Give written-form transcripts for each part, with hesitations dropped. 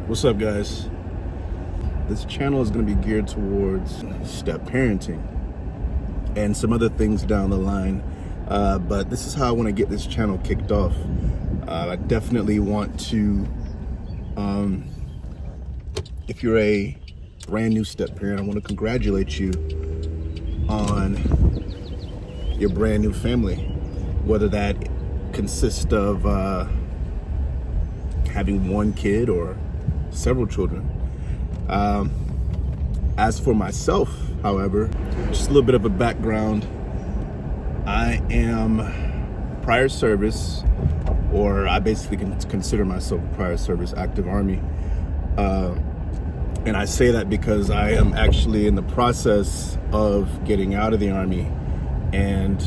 What's up, guys? This channel is going to be geared towards step parenting and some other things down the line, but this is how I want to get this channel kicked off. I definitely want to, if you're a brand new step parent, I want to congratulate you on your brand new family, whether that consists of having one kid or several children. As for myself, however, just a little bit of a background. I am prior service, or I basically can consider myself prior service active Army. And I say that because I am actually in the process of getting out of the Army, and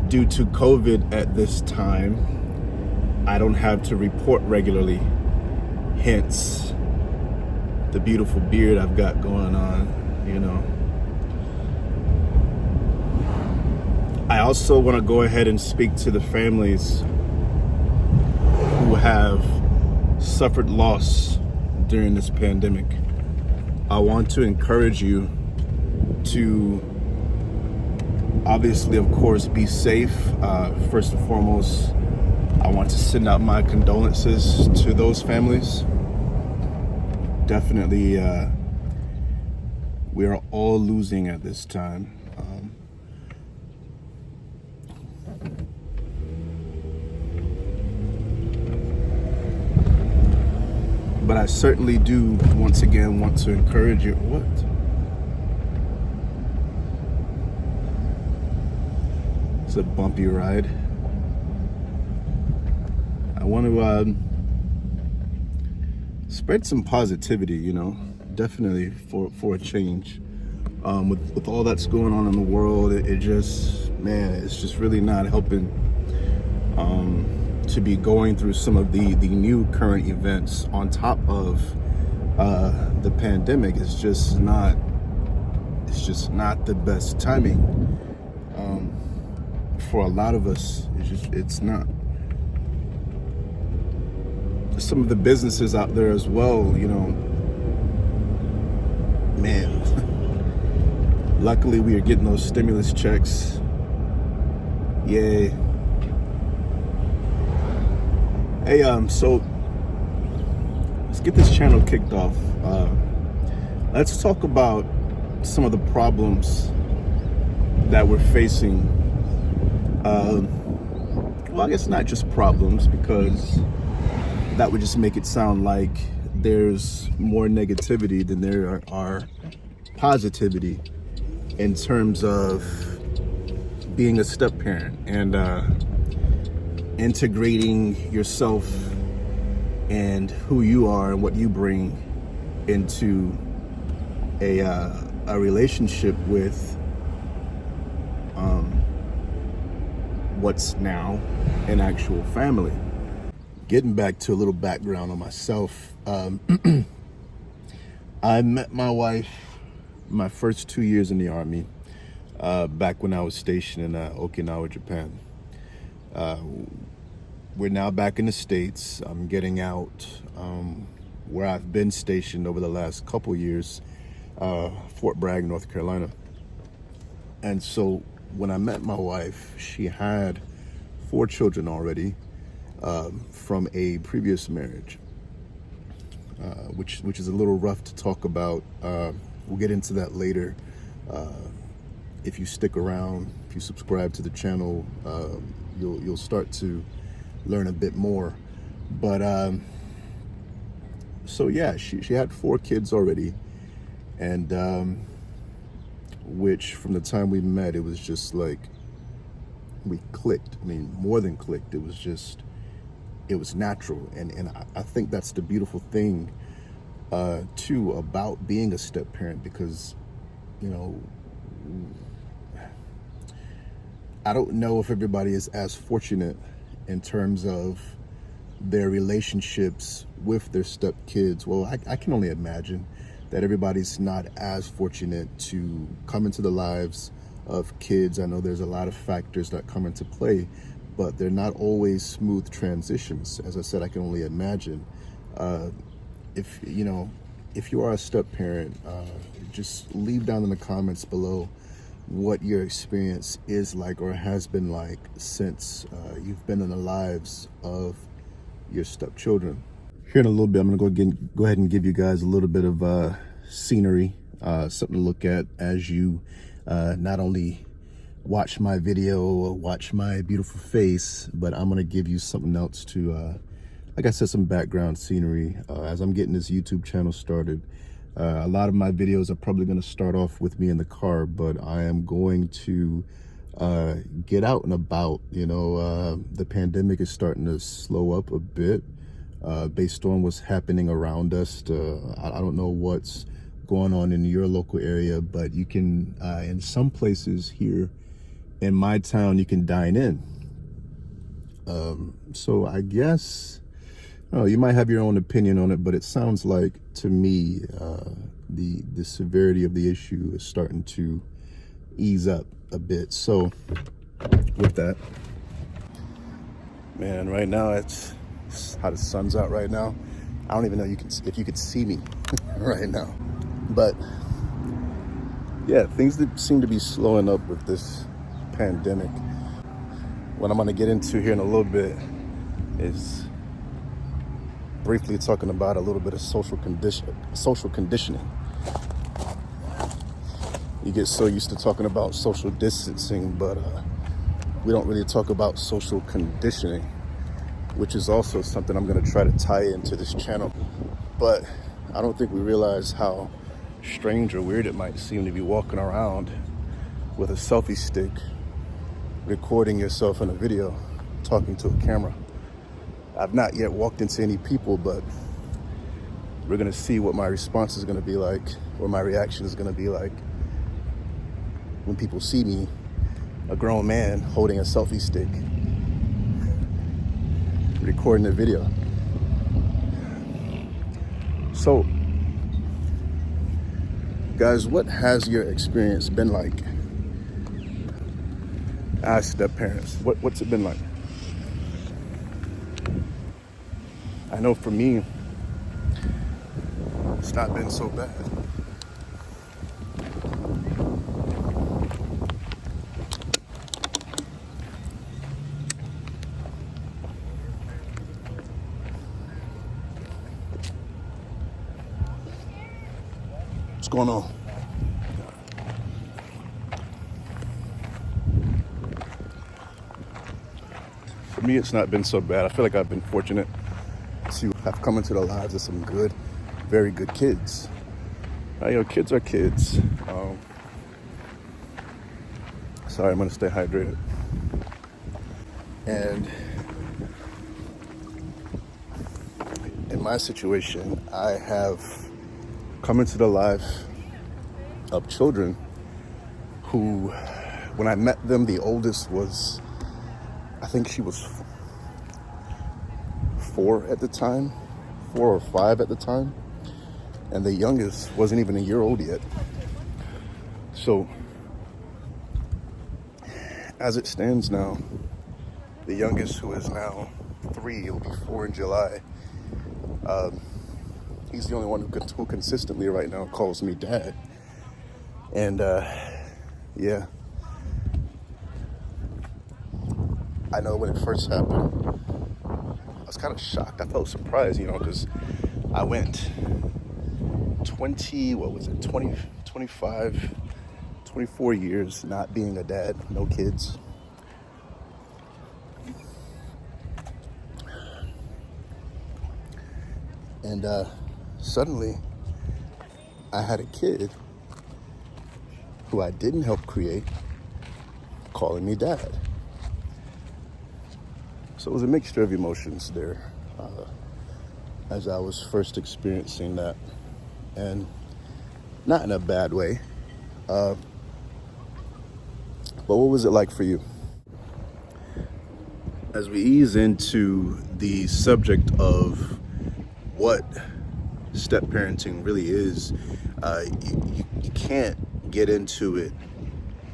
due to COVID at this time, I don't have to report regularly, hence the beautiful beard I've got going on, you know. I also want to go ahead and speak to the families who have suffered loss during this pandemic. I want to encourage you to obviously, of course, be safe. First and foremost, I want to send out my condolences to those families. Definitely, we are all losing at this time. But I certainly do, once again, want to encourage you. What? It's a bumpy ride. I want to spread some positivity, you know, definitely for a change. With all that's going on in the world, it just, man, it's just really not helping to be going through some of the new current events on top of the pandemic. It's just not the best timing for a lot of us. It's not. Some of the businesses out there as well, you know, man, luckily we are getting those stimulus checks. Yay. Hey, so let's get this channel kicked off. Let's talk about some of the problems that we're facing. Well, I guess not just problems, because that would just make it sound like there's more negativity than there are positivity in terms of being a step parent and integrating yourself and who you are and what you bring into a relationship with what's now an actual family. Getting back to a little background on myself, I met my wife my first 2 years in the Army, back when I was stationed in Okinawa, Japan. We're now back in the States. I'm getting out where I've been stationed over the last couple years, Fort Bragg, North Carolina. And so when I met my wife, she had 4 children already, from a previous marriage, which is a little rough to talk about. We'll get into that later. If you stick around, if you subscribe to the channel, you'll start to learn a bit more. But so yeah, she had 4 kids already, and which from the time we met, it was just like we clicked. I mean, more than clicked. It was natural, and I think that's the beautiful thing too about being a step parent, because, you know, I don't know if everybody is as fortunate in terms of their relationships with their step kids. Well, I can only imagine that everybody's not as fortunate to come into the lives of kids. I know there's a lot of factors that come into play, but they're not always smooth transitions. As I said, I can only imagine. if you know, if you are a step parent, just leave down in the comments below what your experience is like or has been like since you've been in the lives of your stepchildren. Here in a little bit, I'm gonna go ahead and give you guys a little bit of scenery, something to look at as you not only watch my video or watch my beautiful face, but I'm gonna give you something else to, like I said, some background scenery as I'm getting this YouTube channel started. A lot of my videos are probably gonna start off with me in the car, but I am going to get out and about. You know, the pandemic is starting to slow up a bit based on what's happening around us. I don't know what's going on in your local area, but you can, in some places here in my town, you can dine in. So I guess, oh, you might have your own opinion on it, but it sounds like to me the severity of the issue is starting to ease up a bit. So with that, man, right now it's how the sun's out right now. I don't even know if you could see me right now, but yeah, things that seem to be slowing up with this pandemic. What I'm going to get into here in a little bit is briefly talking about a little bit of social conditioning. You get so used to talking about social distancing, but we don't really talk about social conditioning, which is also something I'm going to try to tie into this channel. But I don't think we realize how strange or weird it might seem to be walking around with a selfie stick, recording yourself in a video, talking to a camera. I've not yet walked into any people, but we're gonna see what my response is gonna be like, or my reaction is gonna be like when people see me, a grown man holding a selfie stick, recording a video. So, guys, what has your experience been like as step parents? What's it been like? I know for me, it's not been so bad. What's going on? For me, it's not been so bad. I feel like I've been fortunate to have come into the lives of some good, very good kids. You know, kids are kids. Sorry, I'm gonna stay hydrated. And in my situation, I have come into the life of children who, when I met them, the oldest was, I think she was 4 at the time, 4 or 5 at the time, and the youngest wasn't even a year old yet. So as it stands now, the youngest, who is now 3, he'll be 4 in July, he's the only one who consistently right now calls me dad. And yeah, I know when it first happened, I was kind of shocked. I felt surprised, you know, because I went 25, 24 years not being a dad, no kids. And suddenly I had a kid who I didn't help create calling me dad. So it was a mixture of emotions there as I was first experiencing that, and not in a bad way. But what was it like for you? As we ease into the subject of what step parenting really is, you can't get into it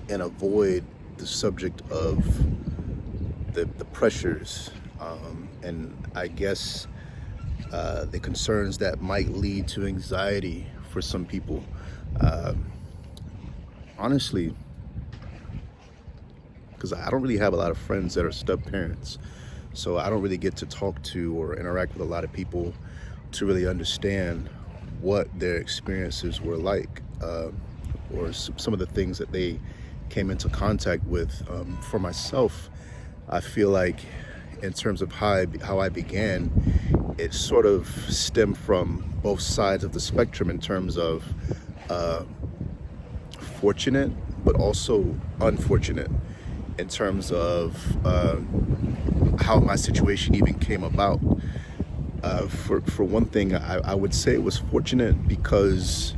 and avoid the subject of the pressures and I guess the concerns that might lead to anxiety for some people. Honestly, because I don't really have a lot of friends that are step parents, so I don't really get to talk to or interact with a lot of people to really understand what their experiences were like, or some of the things that they came into contact with. For myself, I feel like in terms of how I began, it sort of stemmed from both sides of the spectrum in terms of fortunate but also unfortunate in terms of how my situation even came about. For one thing, I would say it was fortunate because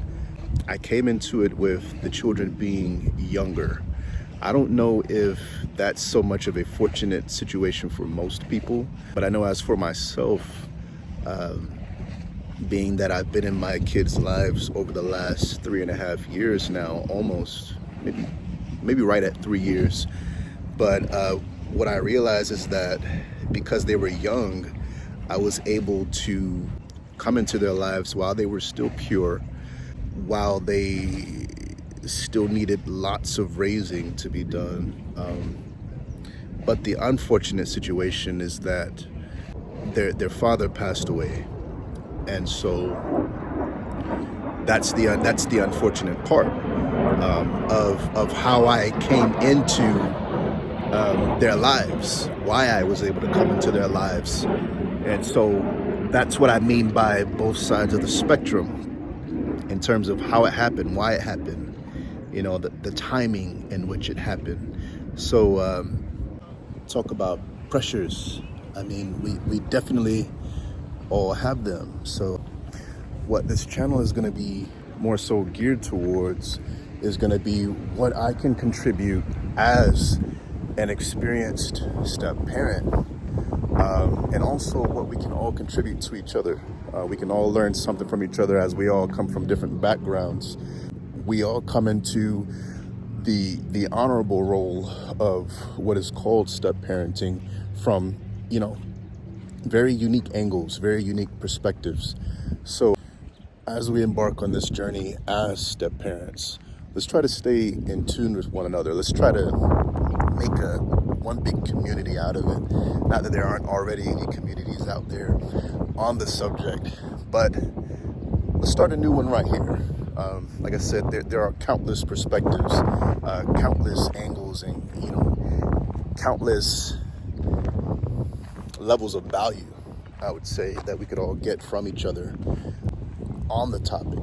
I came into it with the children being younger. I don't know if that's so much of a fortunate situation for most people, but I know as for myself, being that I've been in my kids' lives over the last 3.5 years now, almost, maybe right at 3 years. But what I realized is that because they were young, I was able to come into their lives while they were still pure, while they still needed lots of raising to be done. But the unfortunate situation is that their father passed away, and so that's the unfortunate part of how I came into their lives, why I was able to come into their lives. And so that's what I mean by both sides of the spectrum in terms of how it happened, why it happened, the timing in which it happened. So talk about pressures. I mean, we definitely all have them. So what this channel is going to be more so geared towards is going to be what I can contribute as an experienced step parent, and also what we can all contribute to each other. We can all learn something from each other as we all come from different backgrounds. We all come into the honorable role of what is called step parenting from, very unique angles, very unique perspectives. So as we embark on this journey as step parents, let's try to stay in tune with one another. Let's try to make one big community out of it. Not that there aren't already any communities out there on the subject, but let's start a new one right here. Like I said, there are countless perspectives, countless angles, and countless levels of value, I would say, that we could all get from each other on the topic.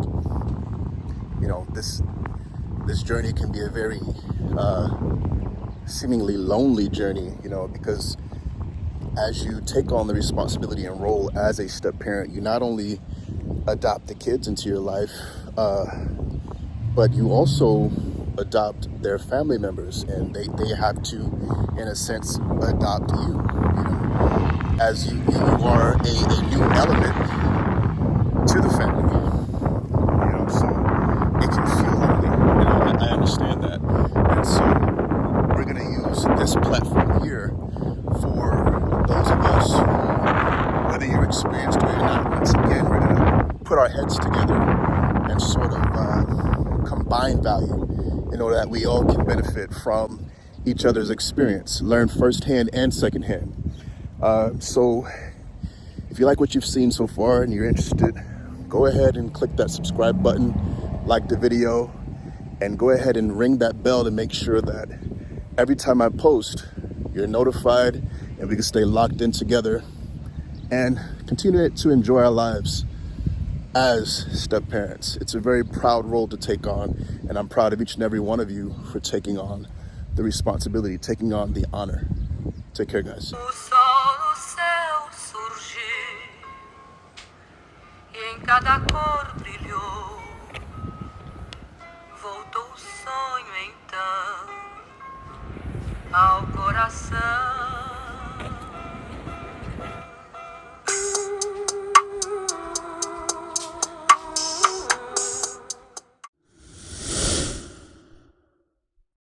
This journey can be a very seemingly lonely journey, because as you take on the responsibility and role as a step parent, you not only adopt the kids into your life, but you also adopt their family members, and they have to, in a sense, adopt you, as you are a new element to the family. So it can feel lonely, and I understand that. And so we're going to use this platform here for those of us who, whether you're experienced or not, once again, we're going to put our heads together and sort of combine value in order that we all can benefit from each other's experience, learn firsthand and secondhand. So if you like what you've seen so far and you're interested, go ahead and click that subscribe button, like the video, and go ahead and ring that bell to make sure that every time I post, you're notified, and we can stay locked in together and continue to enjoy our lives as step parents. It's a very proud role to take on, and I'm proud of each and every one of you for taking on the responsibility, taking on the honor. Take care, guys. O sol no céu surgiu e em cada cor brilhou. Voltou o sonho então ao coração.